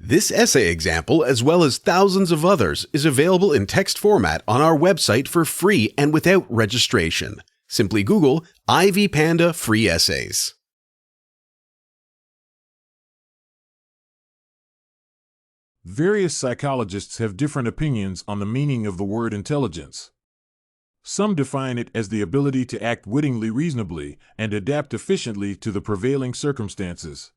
This essay example, as well as thousands of others, is available in text format on our website for free and without registration. Simply Google Ivy Panda Free Essays. Various psychologists have different opinions on the meaning of the word intelligence. Some define it as the ability to act wittingly reasonably and adapt efficiently to the prevailing circumstances.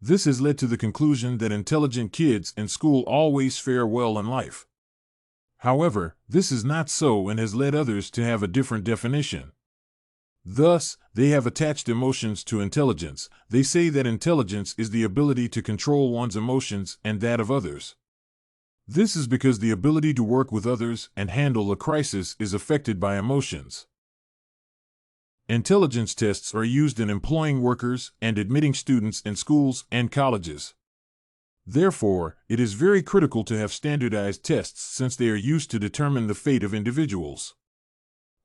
This has led to the conclusion that intelligent kids in school always fare well in life. However, this is not so and has led others to have a different definition. Thus, they have attached emotions to intelligence. They say that intelligence is the ability to control one's emotions and that of others. This is because the ability to work with others and handle a crisis is affected by emotions. Intelligence tests are used in employing workers and admitting students in schools and colleges. Therefore, it is very critical to have standardized tests since they are used to determine the fate of individuals.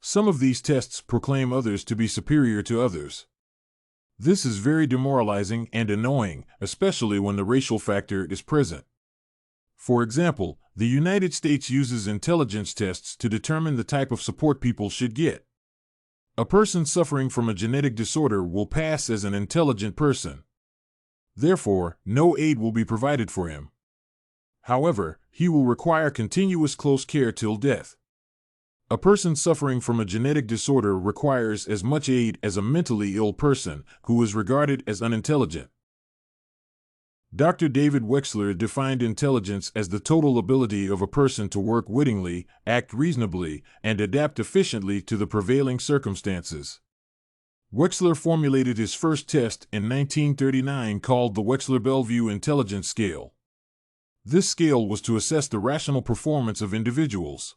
Some of these tests proclaim others to be superior to others. This is very demoralizing and annoying, especially when the racial factor is present. For example, the United States uses intelligence tests to determine the type of support people should get. A person suffering from a genetic disorder will pass as an intelligent person. Therefore, no aid will be provided for him. However, he will require continuous close care till death. A person suffering from a genetic disorder requires as much aid as a mentally ill person who is regarded as unintelligent. Dr. David Wechsler defined intelligence as the total ability of a person to work wittingly, act reasonably, and adapt efficiently to the prevailing circumstances. Wechsler formulated his first test in 1939 called the Wechsler-Bellevue Intelligence Scale. This scale was to assess the rational performance of individuals.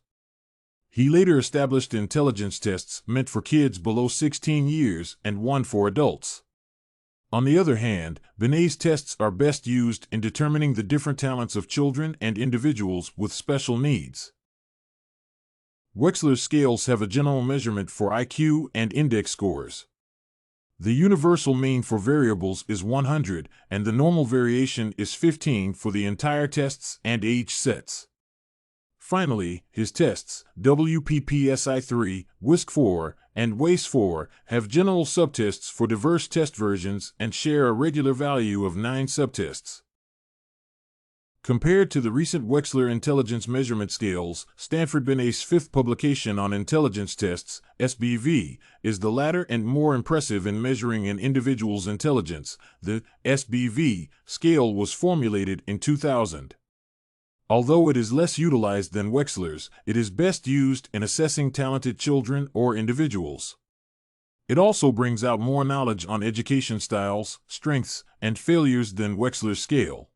He later established intelligence tests meant for kids below 16 years and one for adults. On the other hand, Binet's tests are best used in determining the different talents of children and individuals with special needs. Wechsler's scales have a general measurement for IQ and index scores. The universal mean for variables is 100, and the normal variation is 15 for the entire tests and age sets. Finally, his tests, WPPSI-3, WISC-4, and WACE-4, have general subtests for diverse test versions and share a regular value of 9 subtests. Compared to the recent Wechsler Intelligence Measurement Scales, Stanford-Binet's fifth publication on intelligence tests, SBV, is the latter and more impressive in measuring an individual's intelligence. The SBV scale was formulated in 2000. Although it is less utilized than Wechsler's, it is best used in assessing talented children or individuals. It also brings out more knowledge on education styles, strengths, and failures than Wechsler's scale.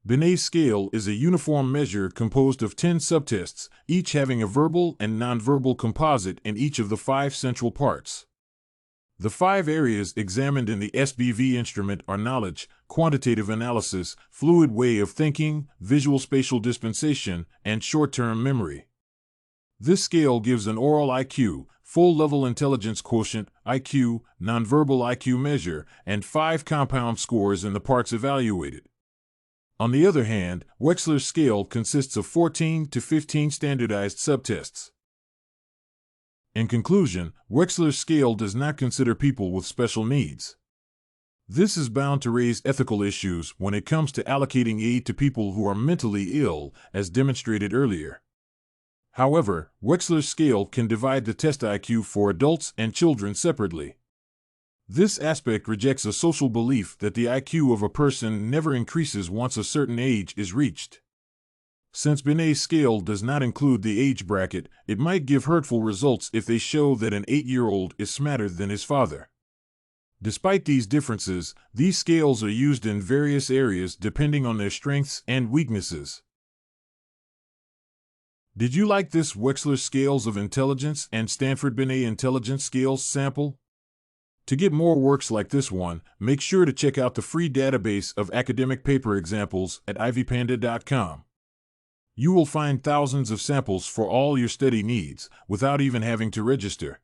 Binet's scale is a uniform measure composed of 10 subtests, each having a verbal and nonverbal composite in each of the 5 central parts. The 5 areas examined in the SBV instrument are knowledge, quantitative analysis, fluid way of thinking, visual spatial dispensation, and short-term memory. This scale gives an oral IQ, full-level intelligence quotient, IQ, nonverbal IQ measure, and 5 compound scores in the parts evaluated. On the other hand, Wechsler's scale consists of 14 to 15 standardized subtests. In conclusion, Wechsler's scale does not consider people with special needs. This is bound to raise ethical issues when it comes to allocating aid to people who are mentally ill, as demonstrated earlier. However, Wechsler's scale can divide the test IQ for adults and children separately. This aspect rejects a social belief that the IQ of a person never increases once a certain age is reached. Since Binet's scale does not include the age bracket, it might give hurtful results if they show that an 8-year-old is smarter than his father. Despite these differences, these scales are used in various areas depending on their strengths and weaknesses. Did you like this Wechsler Scales of Intelligence and Stanford-Binet Intelligence Scales sample? To get more works like this one, make sure to check out the free database of academic paper examples at ivypanda.com. You will find thousands of samples for all your study needs, without even having to register.